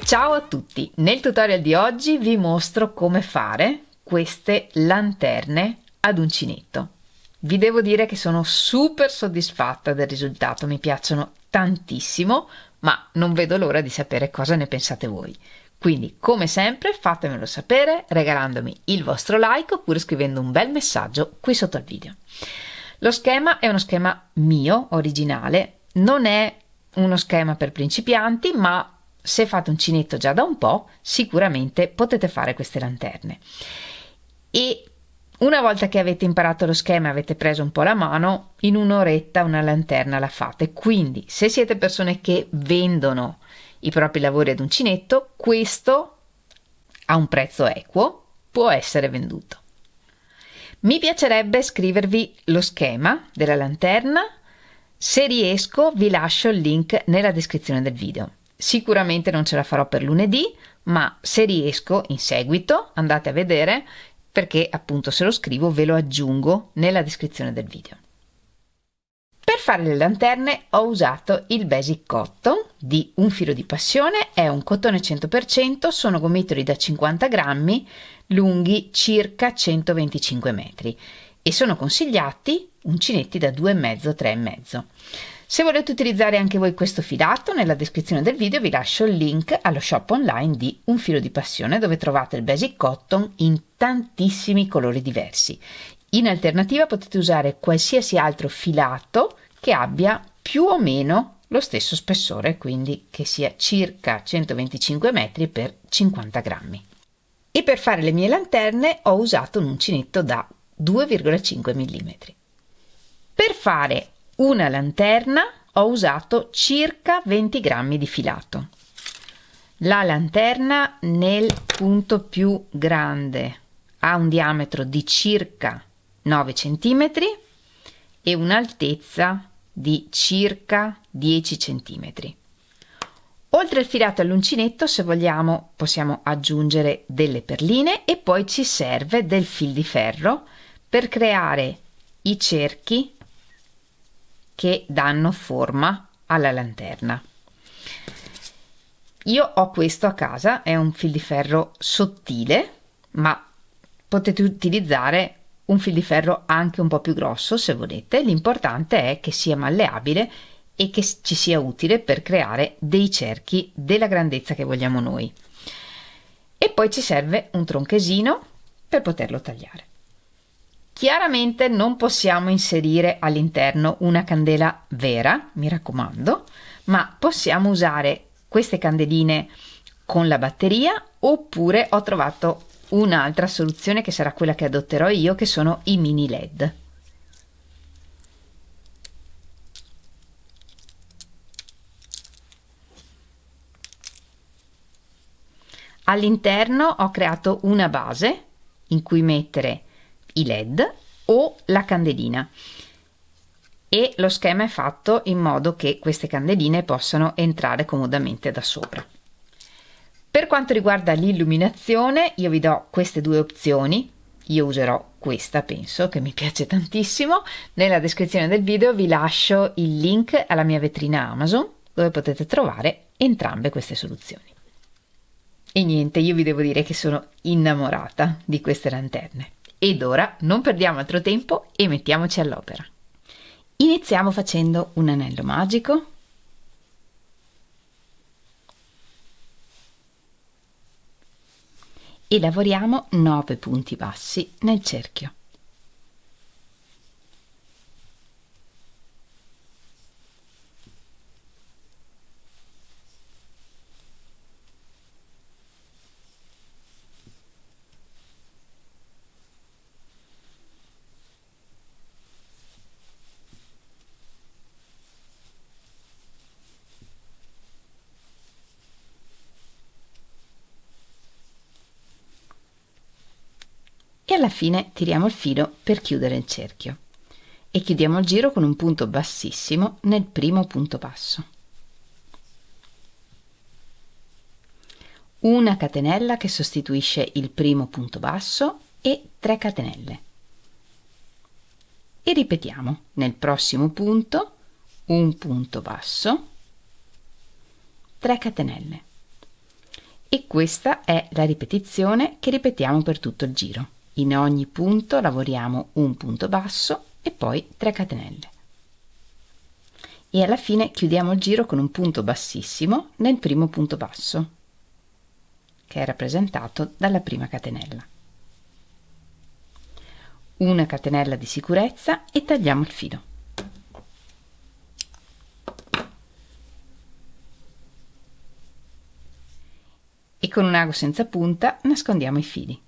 Ciao a tutti! Nel tutorial di oggi vi mostro come fare queste lanterne ad uncinetto. Vi devo dire che sono super soddisfatta del risultato, mi piacciono tantissimo, ma non vedo l'ora di sapere cosa ne pensate voi. Quindi, come sempre, fatemelo sapere regalandomi il vostro like oppure scrivendo un bel messaggio qui sotto al video. Lo schema è uno schema mio, originale, non è uno schema per principianti, ma se fate uncinetto già da un po', sicuramente potete fare queste lanterne. E una volta che avete imparato lo schema e avete preso un po' la mano, in un'oretta una lanterna la fate. Quindi, se siete persone che vendono i propri lavori ad uncinetto, questo a un prezzo equo può essere venduto. Mi piacerebbe scrivervi lo schema della lanterna. Se riesco, vi lascio il link nella descrizione del video. Sicuramente non ce la farò per lunedì, ma se riesco in seguito andate a vedere, perché appunto se lo scrivo ve lo aggiungo nella descrizione del video. Per fare le lanterne ho usato il Basic Cotton di Un Filo di Passione, è un cotone 100%, sono gomitoli da 50 grammi, lunghi circa 125 metri e sono consigliati uncinetti da 2,5-3,5. Se volete utilizzare anche voi questo filato, nella descrizione del video vi lascio il link allo shop online di Un Filo di Passione, dove trovate il Basic Cotton in tantissimi colori diversi. In alternativa potete usare qualsiasi altro filato che abbia più o meno lo stesso spessore, quindi che sia circa 125 metri per 50 grammi. E per fare le mie lanterne ho usato un uncinetto da 2,5 mm. Per fare una lanterna ho usato circa 20 grammi di filato. La lanterna nel punto più grande ha un diametro di circa 9 cm e un'altezza di circa 10 cm. Oltre al filato e all'uncinetto, se vogliamo, possiamo aggiungere delle perline e poi ci serve del fil di ferro per creare i cerchi che danno forma alla lanterna. Io ho questo a casa, è un fil di ferro sottile, ma potete utilizzare un fil di ferro anche un po' più grosso se volete. L'importante è che sia malleabile e che ci sia utile per creare dei cerchi della grandezza che vogliamo noi. E poi ci serve un tronchesino per poterlo tagliare. Chiaramente non possiamo inserire all'interno una candela vera, mi raccomando, ma possiamo usare queste candeline con la batteria, oppure ho trovato un'altra soluzione che sarà quella che adotterò io, che sono i mini LED. All'interno ho creato una base in cui mettere i LED o la candelina, e lo schema è fatto in modo che queste candeline possano entrare comodamente da sopra. Per quanto riguarda l'illuminazione, io vi do queste due opzioni. Io userò questa, penso, che mi piace tantissimo. Nella descrizione del video vi lascio il link alla mia vetrina Amazon, dove potete trovare entrambe queste soluzioni. E niente, io vi devo dire che sono innamorata di queste lanterne. Ed ora non perdiamo altro tempo e mettiamoci all'opera. Iniziamo facendo un anello magico. E lavoriamo 9 punti bassi nel cerchio. E alla fine tiriamo il filo per chiudere il cerchio e chiudiamo il giro con un punto bassissimo nel primo punto basso. Una catenella che sostituisce il primo punto basso e 3 catenelle. E ripetiamo nel prossimo punto un punto basso, 3 catenelle. E questa è la ripetizione che ripetiamo per tutto il giro. In ogni punto lavoriamo un punto basso e poi 3 catenelle. E alla fine chiudiamo il giro con un punto bassissimo nel primo punto basso, che è rappresentato dalla prima catenella. Una catenella di sicurezza e tagliamo il filo. E con un ago senza punta nascondiamo i fili.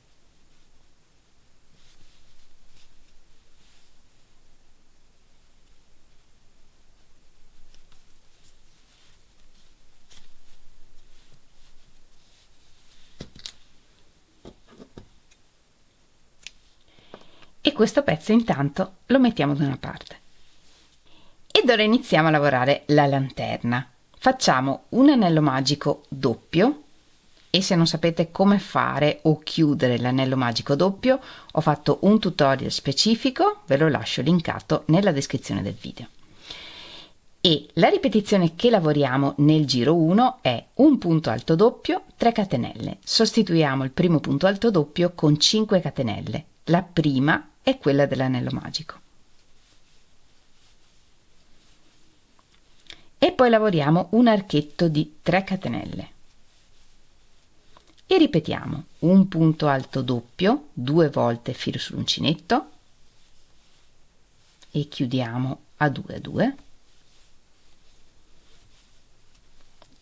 E questo pezzo intanto lo mettiamo da una parte. Ed ora iniziamo a lavorare la lanterna. Facciamo un anello magico doppio, e se non sapete come fare o chiudere l'anello magico doppio, ho fatto un tutorial specifico, ve lo lascio linkato nella descrizione del video. E la ripetizione che lavoriamo nel giro 1 è un punto alto doppio, 3 catenelle. Sostituiamo il primo punto alto doppio con 5 catenelle. La prima è quella dell'anello magico. E poi lavoriamo un archetto di 3 catenelle. E ripetiamo un punto alto doppio, 2 volte filo sull'uncinetto e chiudiamo a 2 a 2,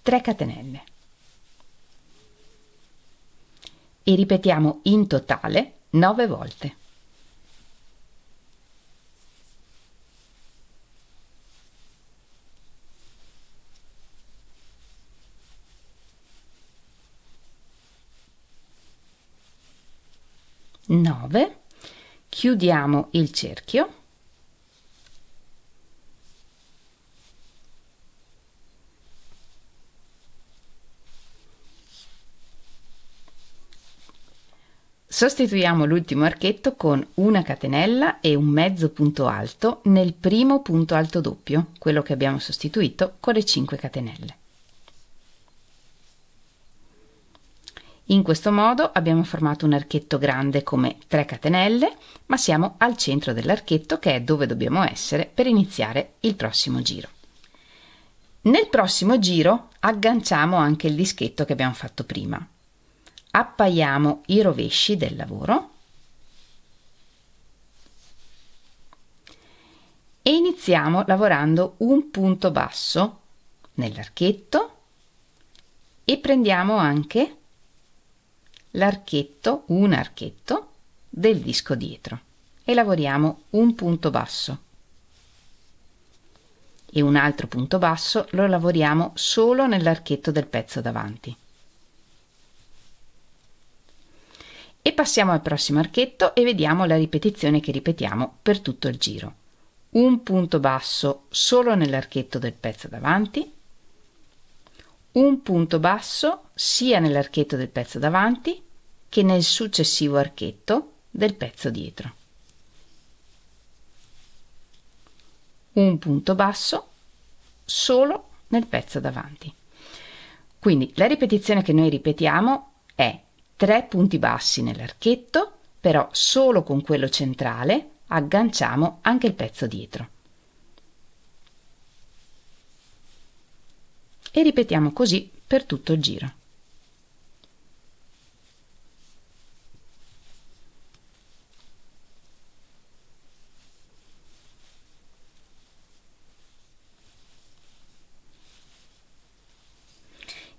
3 catenelle e ripetiamo in totale 9 volte. Chiudiamo il cerchio sostituiamo l'ultimo archetto con una catenella e un mezzo punto alto nel primo punto alto doppio, quello che abbiamo sostituito con le 5 catenelle. In questo modo abbiamo formato un archetto grande come 3 catenelle, ma siamo al centro dell'archetto, che è dove dobbiamo essere per iniziare il prossimo giro. Nel prossimo giro agganciamo anche il dischetto che abbiamo fatto prima. Appaiamo i rovesci del lavoro e iniziamo lavorando un punto basso nell'archetto e prendiamo anche un archetto del disco dietro e lavoriamo un punto basso e un altro punto basso lo lavoriamo solo nell'archetto del pezzo davanti. E passiamo al prossimo archetto e vediamo la ripetizione che ripetiamo per tutto il giro. Un punto basso solo nell'archetto del pezzo davanti, un punto basso sia nell'archetto del pezzo davanti che nel successivo archetto del pezzo dietro. Un punto basso solo nel pezzo davanti. Quindi la ripetizione che noi ripetiamo è 3 punti bassi nell'archetto, però solo con quello centrale agganciamo anche il pezzo dietro. E ripetiamo così per tutto il giro.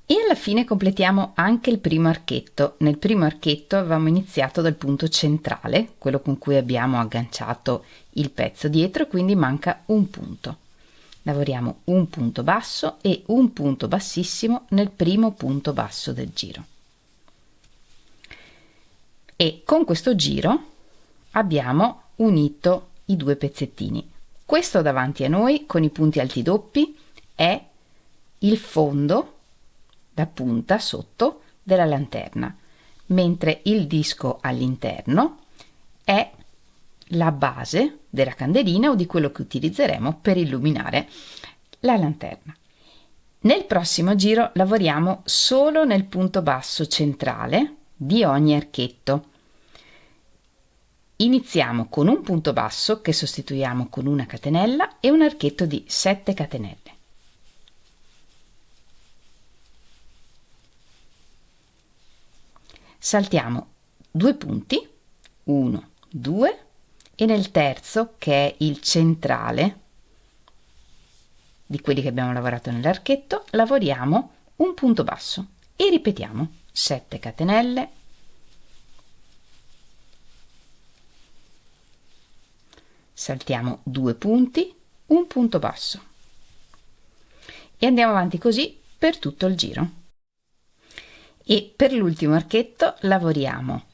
E alla fine completiamo anche il primo archetto. Nel primo archetto avevamo iniziato dal punto centrale, quello con cui abbiamo agganciato il pezzo dietro, quindi manca un punto. Lavoriamo un punto basso e un punto bassissimo nel primo punto basso del giro. E con questo giro abbiamo unito i 2 pezzettini. Questo davanti a noi con i punti alti doppi è il fondo, la punta sotto della lanterna, mentre il disco all'interno è la base della candelina o di quello che utilizzeremo per illuminare la lanterna. Nel prossimo giro lavoriamo solo nel punto basso centrale di ogni archetto. Iniziamo con un punto basso che sostituiamo con una catenella e un archetto di 7 catenelle. Saltiamo 2 punti, 1, 2, e nel terzo, che è il centrale di quelli che abbiamo lavorato nell'archetto, lavoriamo un punto basso e ripetiamo 7 catenelle, saltiamo 2 punti, un punto basso e andiamo avanti così per tutto il giro. E per l'ultimo archetto lavoriamo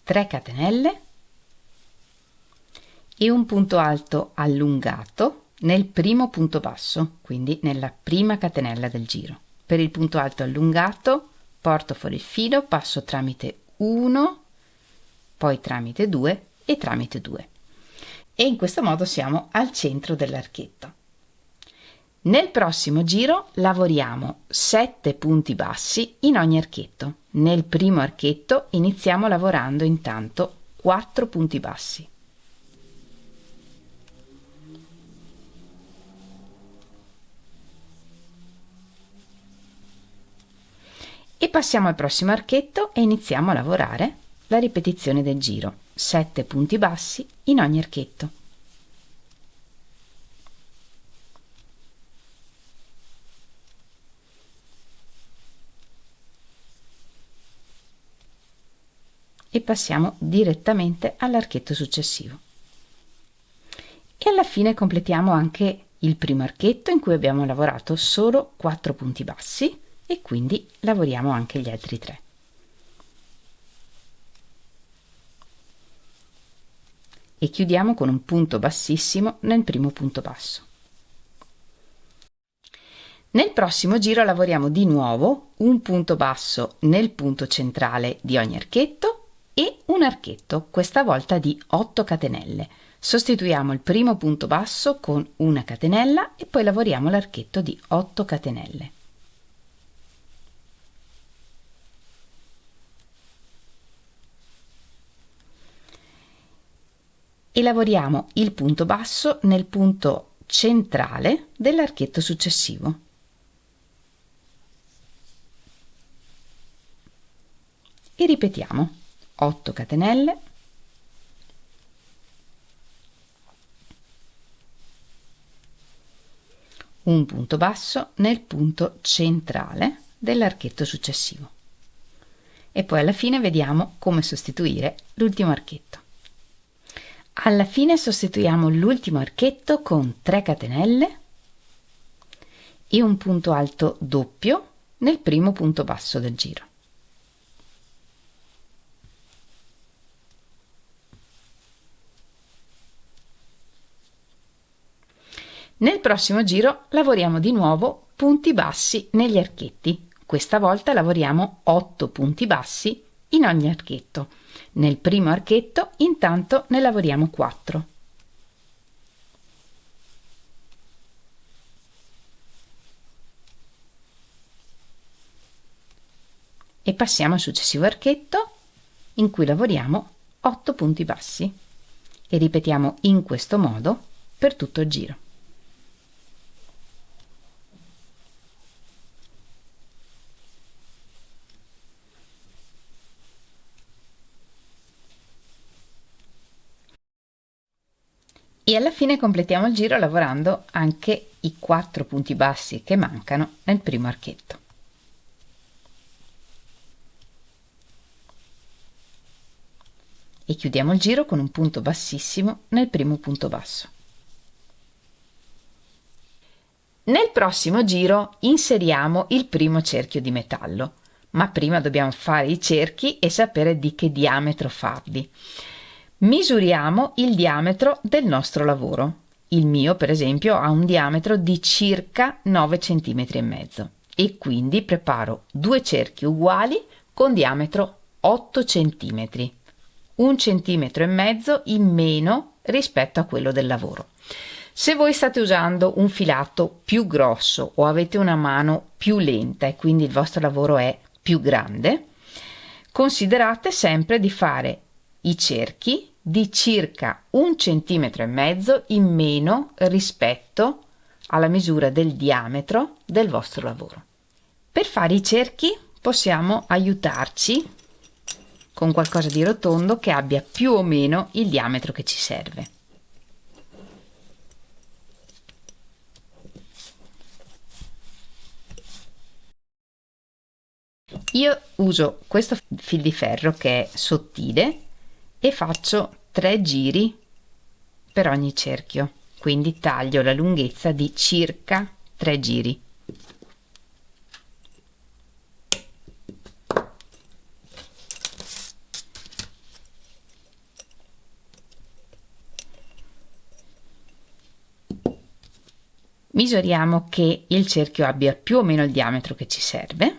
3 catenelle e un punto alto allungato nel primo punto basso, quindi nella prima catenella del giro. Per il punto alto allungato porto fuori il filo, passo tramite 1, poi tramite 2 e tramite 2. E in questo modo siamo al centro dell'archetto. Nel prossimo giro lavoriamo 7 punti bassi in ogni archetto. Nel primo archetto iniziamo lavorando intanto 4 punti bassi. E passiamo al prossimo archetto e iniziamo a lavorare la ripetizione del giro. 7 punti bassi in ogni archetto. E passiamo direttamente all'archetto successivo. E alla fine completiamo anche il primo archetto in cui abbiamo lavorato solo 4 punti bassi e quindi lavoriamo anche gli altri 3. E chiudiamo con un punto bassissimo nel primo punto basso. Nel prossimo giro lavoriamo di nuovo un punto basso nel punto centrale di ogni archetto e un archetto, questa volta di 8 catenelle. Sostituiamo il primo punto basso con una catenella e poi lavoriamo l'archetto di 8 catenelle. E lavoriamo il punto basso nel punto centrale dell'archetto successivo. E ripetiamo 8 catenelle, un punto basso nel punto centrale dell'archetto successivo e poi alla fine vediamo come sostituire l'ultimo archetto. Alla fine sostituiamo l'ultimo archetto con 3 catenelle e un punto alto doppio nel primo punto basso del giro. Nel prossimo giro lavoriamo di nuovo punti bassi negli archetti. Questa volta lavoriamo 8 punti bassi in ogni archetto. Nel primo archetto intanto ne lavoriamo 4. E passiamo al successivo archetto in cui lavoriamo 8 punti bassi e ripetiamo in questo modo per tutto il giro. E alla fine completiamo il giro lavorando anche i 4 punti bassi che mancano nel primo archetto. E chiudiamo il giro con un punto bassissimo nel primo punto basso. Nel prossimo giro inseriamo il primo cerchio di metallo, ma prima dobbiamo fare i cerchi e sapere di che diametro farli. Misuriamo il diametro del nostro lavoro. Il mio, per esempio, ha un diametro di circa 9 cm e mezzo e quindi preparo 2 cerchi uguali con diametro 8 cm, 1,5 cm in meno rispetto a quello del lavoro. Se voi state usando un filato più grosso o avete una mano più lenta e quindi il vostro lavoro è più grande, considerate sempre di fare i cerchi di circa 1,5 cm in meno rispetto alla misura del diametro del vostro lavoro. Per fare i cerchi possiamo aiutarci con qualcosa di rotondo che abbia più o meno il diametro che ci serve. Io uso questo fil di ferro che è sottile e faccio 3 giri per ogni cerchio, quindi taglio la lunghezza di circa 3 giri. Misuriamo che il cerchio abbia più o meno il diametro che ci serve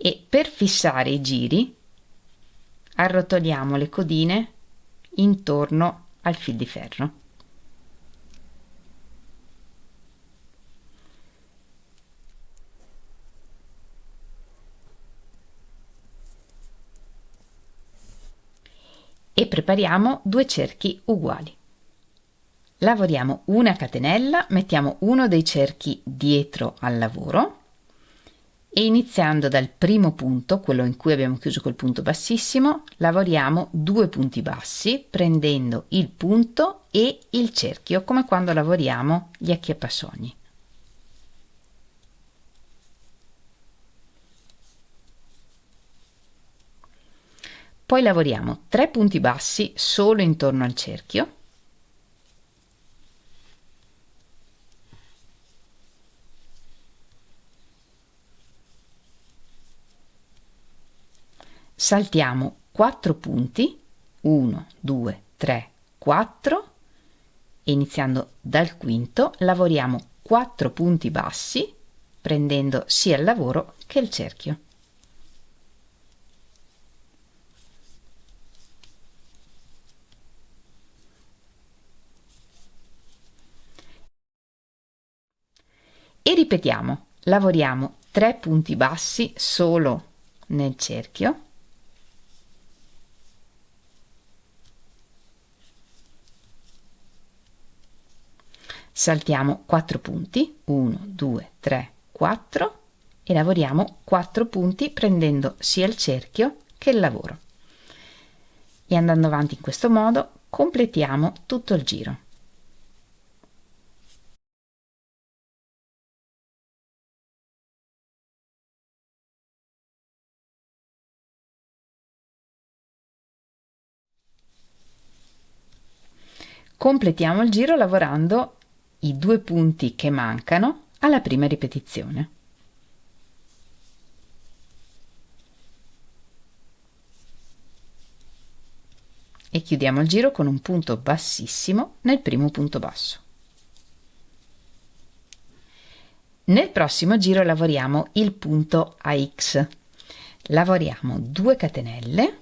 e per fissare i giri arrotoliamo le codine intorno al fil di ferro. E prepariamo 2 cerchi uguali. Lavoriamo una catenella, mettiamo uno dei cerchi dietro al lavoro e iniziando dal primo punto, quello in cui abbiamo chiuso col punto bassissimo, lavoriamo 2 punti bassi prendendo il punto e il cerchio, come quando lavoriamo gli acchiappasogni. Poi lavoriamo 3 punti bassi solo intorno al cerchio. Saltiamo 4 punti, 1, 2, 3, 4 e iniziando dal quinto lavoriamo 4 punti bassi prendendo sia il lavoro che il cerchio. E ripetiamo, lavoriamo 3 punti bassi solo nel cerchio. Saltiamo 4 punti, 1, 2, 3, 4 e lavoriamo 4 punti prendendo sia il cerchio che il lavoro. E andando avanti in questo modo completiamo tutto il giro. Completiamo il giro lavorando i 2 punti che mancano alla prima ripetizione. E chiudiamo il giro con un punto bassissimo nel primo punto basso. Nel prossimo giro lavoriamo il punto AX. Lavoriamo 2 catenelle,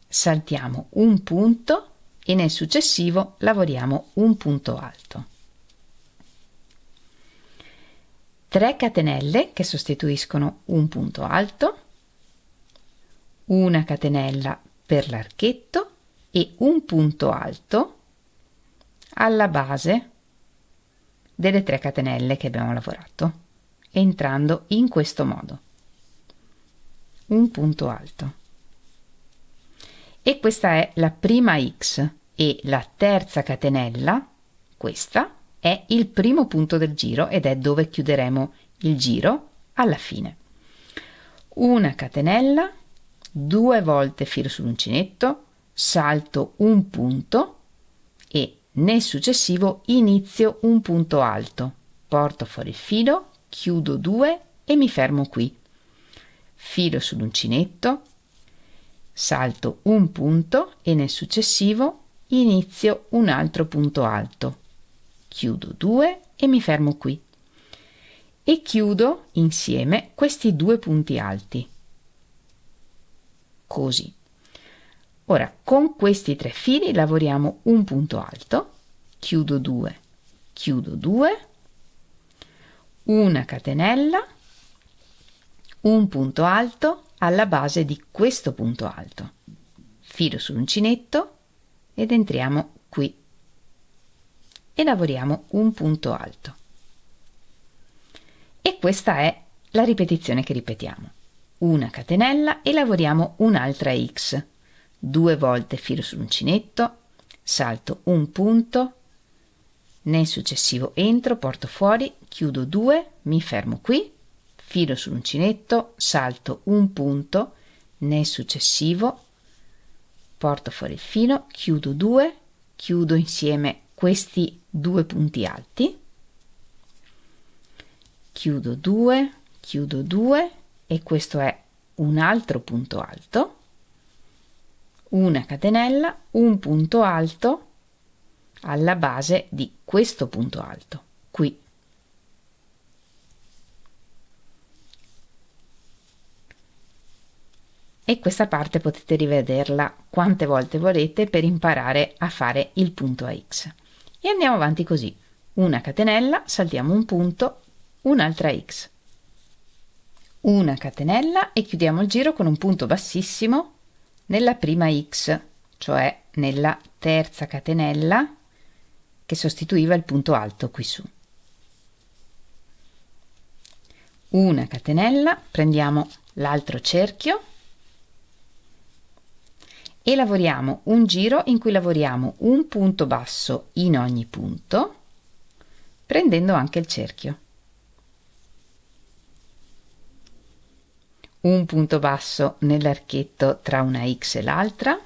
saltiamo un punto e nel successivo lavoriamo un punto alto. 3 catenelle che sostituiscono un punto alto, una catenella per l'archetto e un punto alto alla base delle 3 catenelle che abbiamo lavorato, entrando in questo modo. Un punto alto. E questa è la prima X e la terza catenella, questa, è il primo punto del giro ed è dove chiuderemo il giro alla fine. Una catenella, 2 volte filo sull'uncinetto, salto un punto e nel successivo inizio un punto alto, porto fuori il filo, chiudo 2 e mi fermo qui. Filo sull'uncinetto, salto un punto e nel successivo inizio un altro punto alto, chiudo 2 e mi fermo qui e chiudo insieme questi 2 punti alti, così. Ora con questi 3 fili lavoriamo un punto alto, chiudo 2 chiudo 2, una catenella, un punto alto alla base di questo punto alto, filo sull'uncinetto ed entriamo qui e lavoriamo un punto alto. E questa è la ripetizione che ripetiamo. Una catenella e lavoriamo un'altra X, 2 volte filo sull'uncinetto, salto un punto, nel successivo entro, porto fuori, chiudo 2, mi fermo qui, filo sull'uncinetto, salto un punto, nel successivo porto fuori il filo, chiudo 2, chiudo insieme questi 2 punti alti, chiudo 2 e questo è un altro punto alto, una catenella, un punto alto alla base di questo punto alto, qui. E questa parte potete rivederla quante volte volete per imparare a fare il punto a X. E andiamo avanti così. Una catenella, saltiamo un punto, un'altra X. Una catenella e chiudiamo il giro con un punto bassissimo nella prima X, cioè nella terza catenella che sostituiva il punto alto qui su. Una catenella, prendiamo l'altro cerchio e lavoriamo un giro in cui lavoriamo un punto basso in ogni punto, prendendo anche il cerchio. Un punto basso nell'archetto tra una X e l'altra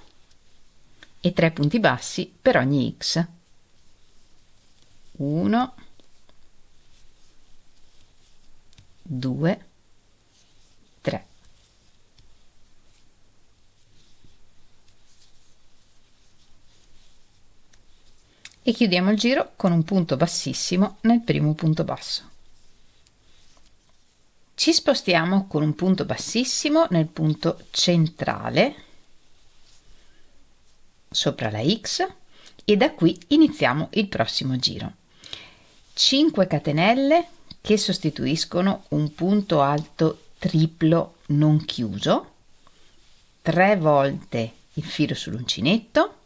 e 3 punti bassi per ogni X. 1, 2, 3. E chiudiamo il giro con un punto bassissimo nel primo punto basso. Ci spostiamo con un punto bassissimo nel punto centrale sopra la X e da qui iniziamo il prossimo giro. 5 catenelle che sostituiscono un punto alto triplo non chiuso, 3 volte il filo sull'uncinetto,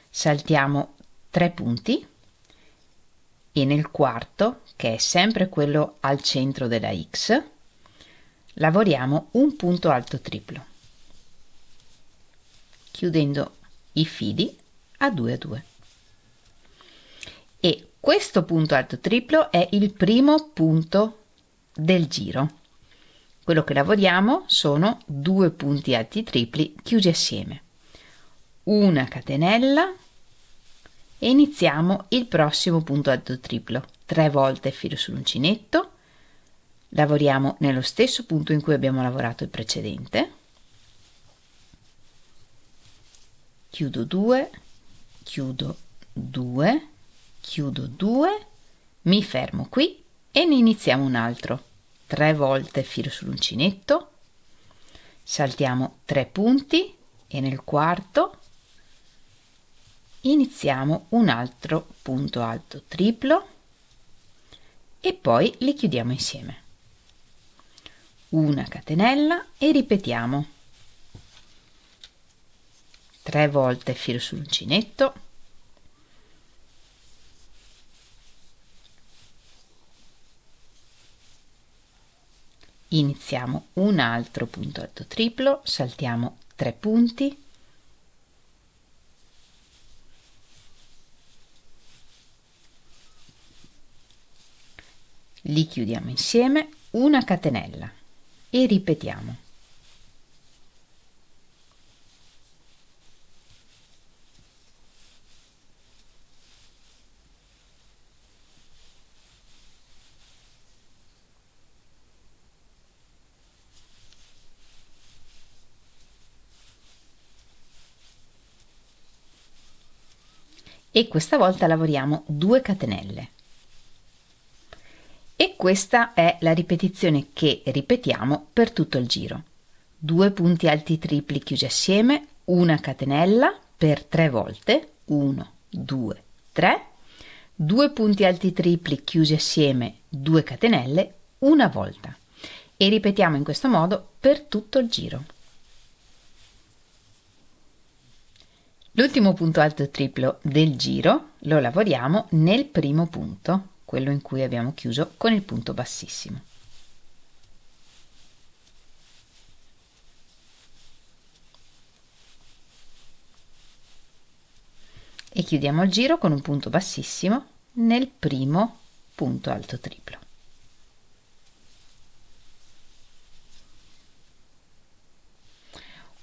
saltiamo 3 punti e nel quarto, che è sempre quello al centro della X, lavoriamo un punto alto triplo, chiudendo i fili a 2 a 2. E questo punto alto triplo è il primo punto del giro. Quello che lavoriamo sono 2 punti alti tripli chiusi assieme. Una catenella e iniziamo il prossimo punto alto triplo. 3 volte filo sull'uncinetto, lavoriamo nello stesso punto in cui abbiamo lavorato il precedente, chiudo 2, chiudo 2, chiudo 2, mi fermo qui e ne iniziamo un altro. 3 volte filo sull'uncinetto, saltiamo 3 punti e nel quarto iniziamo un altro punto alto triplo e poi li chiudiamo insieme. Una catenella e ripetiamo 3 volte filo sull'uncinetto, iniziamo un altro punto alto triplo, saltiamo 3 punti, li chiudiamo insieme, una catenella e ripetiamo. E questa volta lavoriamo 2 catenelle. E questa è la ripetizione che ripetiamo per tutto il giro. 2 punti alti tripli chiusi assieme, una catenella per 3 volte, 1, 2, 3, 2 punti alti tripli chiusi assieme, 2 catenelle una volta, e ripetiamo in questo modo per tutto il giro. L'ultimo punto alto triplo del giro lo lavoriamo nel primo punto, quello in cui abbiamo chiuso con il punto bassissimo. E chiudiamo il giro con un punto bassissimo nel primo punto alto triplo.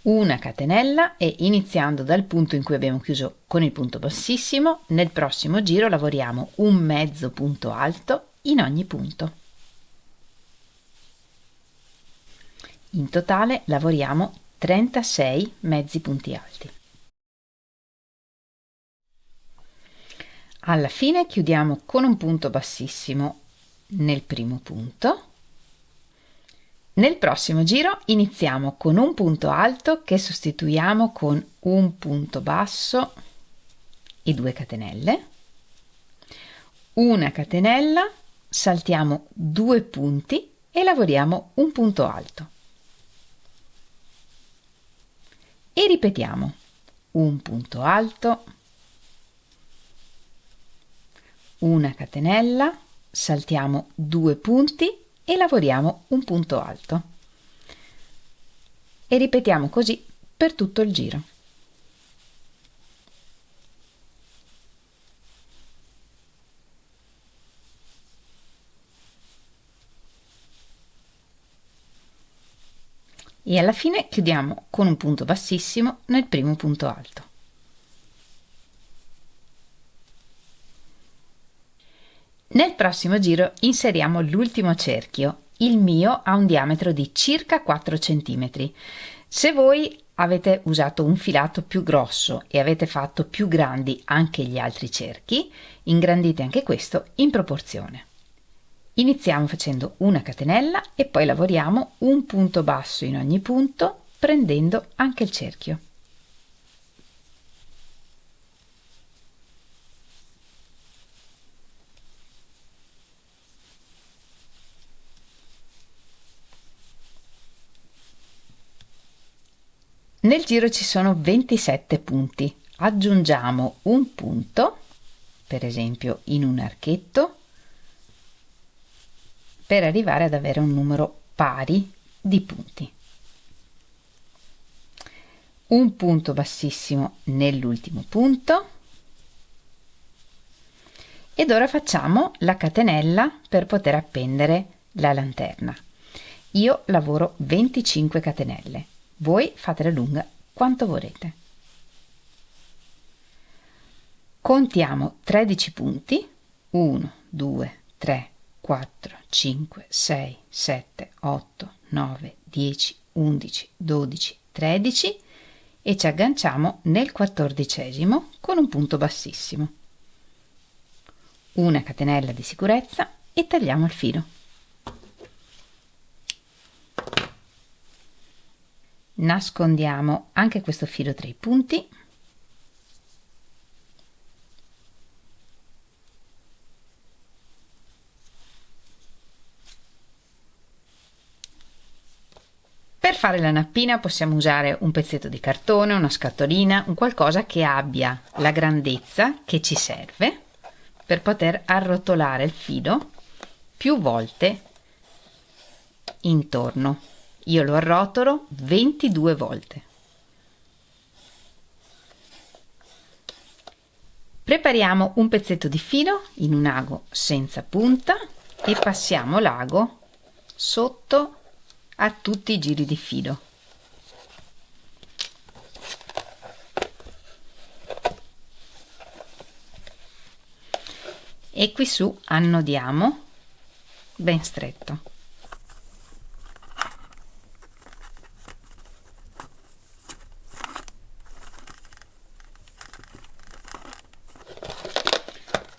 Una catenella, e iniziando dal punto in cui abbiamo chiuso con il punto bassissimo, nel prossimo giro lavoriamo un mezzo punto alto in ogni punto. In totale lavoriamo 36 mezzi punti alti. Alla fine chiudiamo con un punto bassissimo nel primo punto. Nel prossimo giro iniziamo con un punto alto che sostituiamo con un punto basso e 2 catenelle, una catenella, saltiamo 2 punti e lavoriamo un punto alto. E ripetiamo un punto alto, una catenella, saltiamo 2 punti e lavoriamo un punto alto, e ripetiamo così per tutto il giro. E alla fine chiudiamo con un punto bassissimo nel primo punto alto. Nel prossimo giro inseriamo l'ultimo cerchio. Il mio ha un diametro di circa 4 cm. Se voi avete usato un filato più grosso e avete fatto più grandi anche gli altri cerchi, ingrandite anche questo in proporzione. Iniziamo facendo una catenella e poi lavoriamo un punto basso in ogni punto, prendendo anche il cerchio. Nel giro ci sono 27 punti. Aggiungiamo un punto, per esempio in un archetto, per arrivare ad avere un numero pari di punti. Un punto bassissimo nell'ultimo punto, ed ora facciamo la catenella per poter appendere la lanterna. Io lavoro 25 catenelle. Voi fatela lunga quanto volete. Contiamo 13 punti, 1, 2, 3, 4, 5, 6, 7, 8, 9, 10, 11, 12, 13 e ci agganciamo nel 14° con un punto bassissimo. Una catenella di sicurezza e tagliamo il filo. Nascondiamo anche questo filo tra i punti . Per fare la nappina possiamo usare un pezzetto di cartone, una scatolina, un qualcosa che abbia la grandezza che ci serve per poter arrotolare il filo più volte intorno. Io lo arrotolo 22 volte. Prepariamo un pezzetto di filo in un ago senza punta e passiamo l'ago sotto a tutti i giri di filo. E qui su annodiamo ben stretto.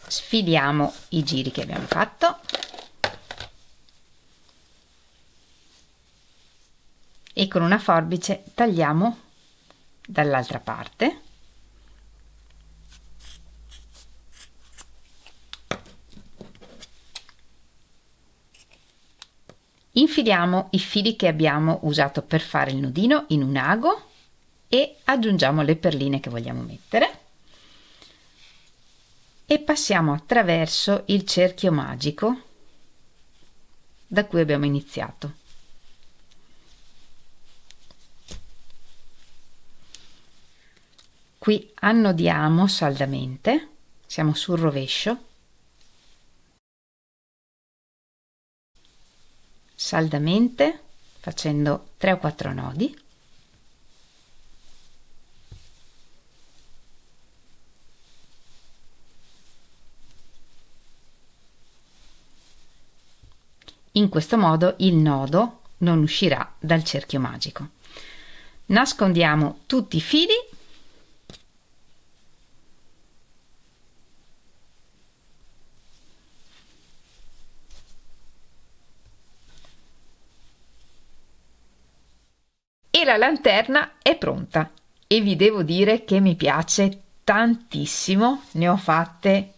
Sfiliamo i giri che abbiamo fatto e con una forbice tagliamo dall'altra parte . Infiliamo i fili che abbiamo usato per fare il nodino in un ago e aggiungiamo le perline che vogliamo mettere e passiamo attraverso il cerchio magico da cui abbiamo iniziato. Qui annodiamo saldamente, siamo sul rovescio, saldamente facendo 3 o 4 nodi. In questo modo il nodo non uscirà dal cerchio magico. Nascondiamo tutti i fili e la lanterna è pronta e vi devo dire che mi piace tantissimo. Ne ho fatte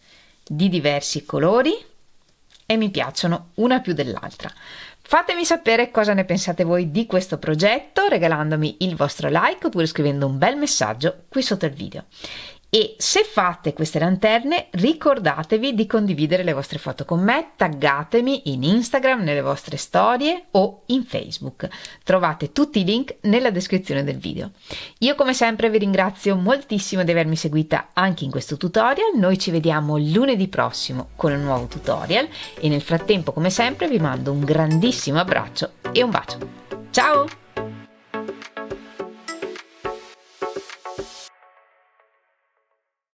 di diversi colori e mi piacciono una più dell'altra. Fatemi sapere cosa ne pensate voi di questo progetto regalandomi il vostro like oppure scrivendo un bel messaggio qui sotto il video. E se fate queste lanterne ricordatevi di condividere le vostre foto con me, taggatemi in Instagram, nelle vostre storie o in Facebook. Trovate tutti i link nella descrizione del video. Io come sempre vi ringrazio moltissimo di avermi seguita anche in questo tutorial. Noi ci vediamo lunedì prossimo con un nuovo tutorial e nel frattempo come sempre vi mando un grandissimo abbraccio e un bacio. Ciao!